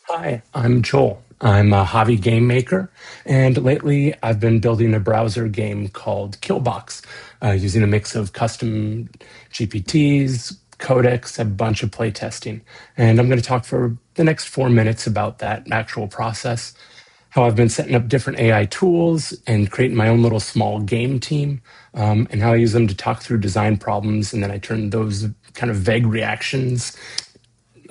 Hi, I'm Joel. I'm a hobby game maker, and lately I've been building a browser game called Killbox, using a mix of custom GPTs, codecs, a bunch of playtesting. And I'm going to talk for the next 4 minutes about that actual process, how I've been setting up different AI tools and creating my own little small game team, and how I use them to talk through design problems, and then I turn those kind of vague reactions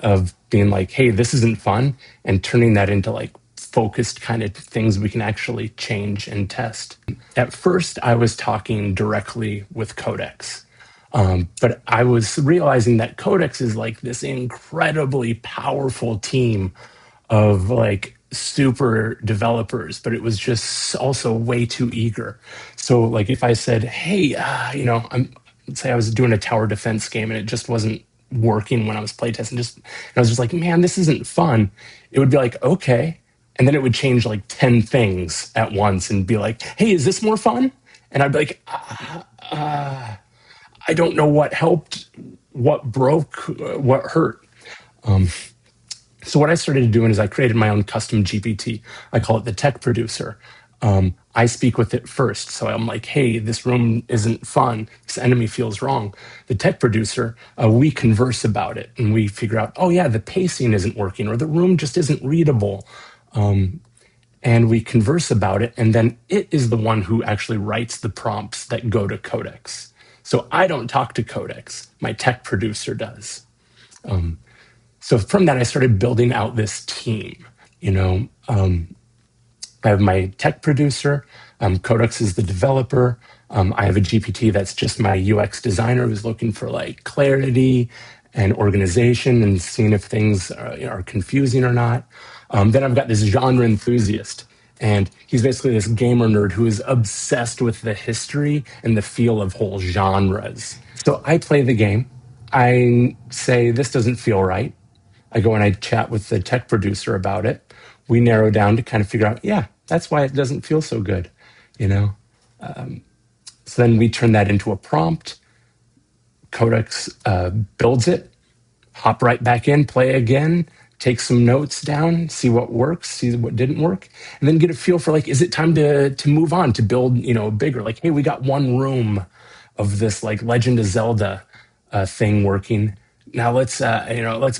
of being like, hey, this isn't fun, and turning that into like focused kind of things we can actually change and test. At first, I was talking directly with Codex. But I was realizing that Codex is like this incredibly powerful team of like super developers, but it was just also way too eager. So like if I said, hey, let's say I was doing a tower defense game and it just wasn't working when I was playtesting, and I was just like, man, this isn't fun. It would be like, okay. And then it would change like 10 things at once and be like, hey, is this more fun? And I'd be like, I don't know what helped, what broke, what hurt. Um, so what I started doing is I created my own custom GPT. I call it the tech producer. I speak with it first. So I'm like, hey, this room isn't fun. This enemy feels wrong. The tech producer, we converse about it and we figure out, oh yeah, the pacing isn't working or the room just isn't readable. And we converse about it. And then it is the one who actually writes the prompts that go to Codex. So I don't talk to Codex. My tech producer does. Um, so from that, I started building out this team. You know, I have my tech producer. Codex is the developer. I have a GPT that's just my UX designer who's looking for like clarity and organization and seeing if things are confusing or not. Then I've got this genre enthusiast, and he's basically this gamer nerd who is obsessed with the history and the feel of whole genres. So I play the game. I say, this doesn't feel right. I go and I chat with the tech producer about it. We narrow down to kind of figure out, yeah, that's why it doesn't feel so good, you know? So then we turn that into a prompt. Codex builds it, hop right back in, play again, take some notes down, see what works, see what didn't work, and then get a feel for like, is it time to move on, to build, bigger? Like, hey, we got one room of this like Legend of Zelda thing working. Now let's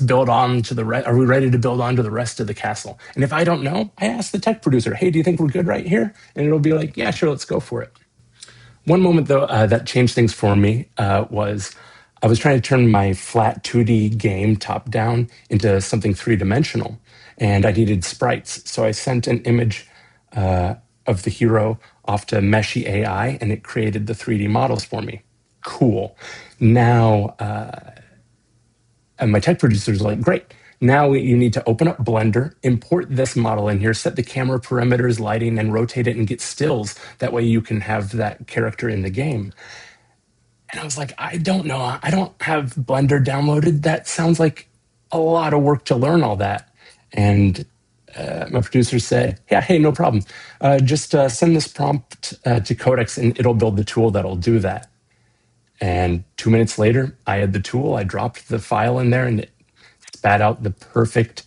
build on to the rest. Are we ready to build on to the rest of the castle? And if I don't know, I ask the tech producer, hey, do you think we're good right here? And it'll be like, yeah, sure, let's go for it. One moment though that changed things for me was I was trying to turn my flat 2D game top down into something three-dimensional, and I needed sprites. So I sent an image of the hero off to Meshi AI, and it created the 3D models for me. Cool. Now, and my tech producers are like, great. Now you need to open up Blender, import this model in here, set the camera parameters, lighting, and rotate it and get stills. That way you can have that character in the game. And I was like, I don't know. I don't have Blender downloaded. That sounds like a lot of work to learn all that. And my producer said, yeah, hey, no problem. Just send this prompt to Codex and it'll build the tool that'll do that. And 2 minutes later, I had the tool. I dropped the file in there and it spat out the perfect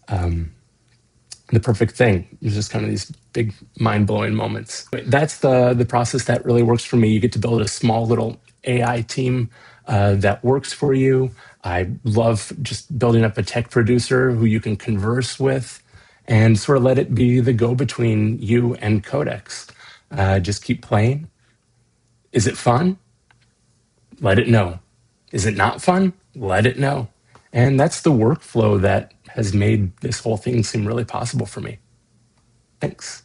thing. It was just kind of these big mind-blowing moments. That's the process that really works for me. You get to build a small little AI team that works for you. I love just building up a tech producer who you can converse with and sort of let it be the go-between you and Codex. Just keep playing. Is it fun? Let it know. Is it not fun? Let it know. And that's the workflow that has made this whole thing seem really possible for me. Thanks.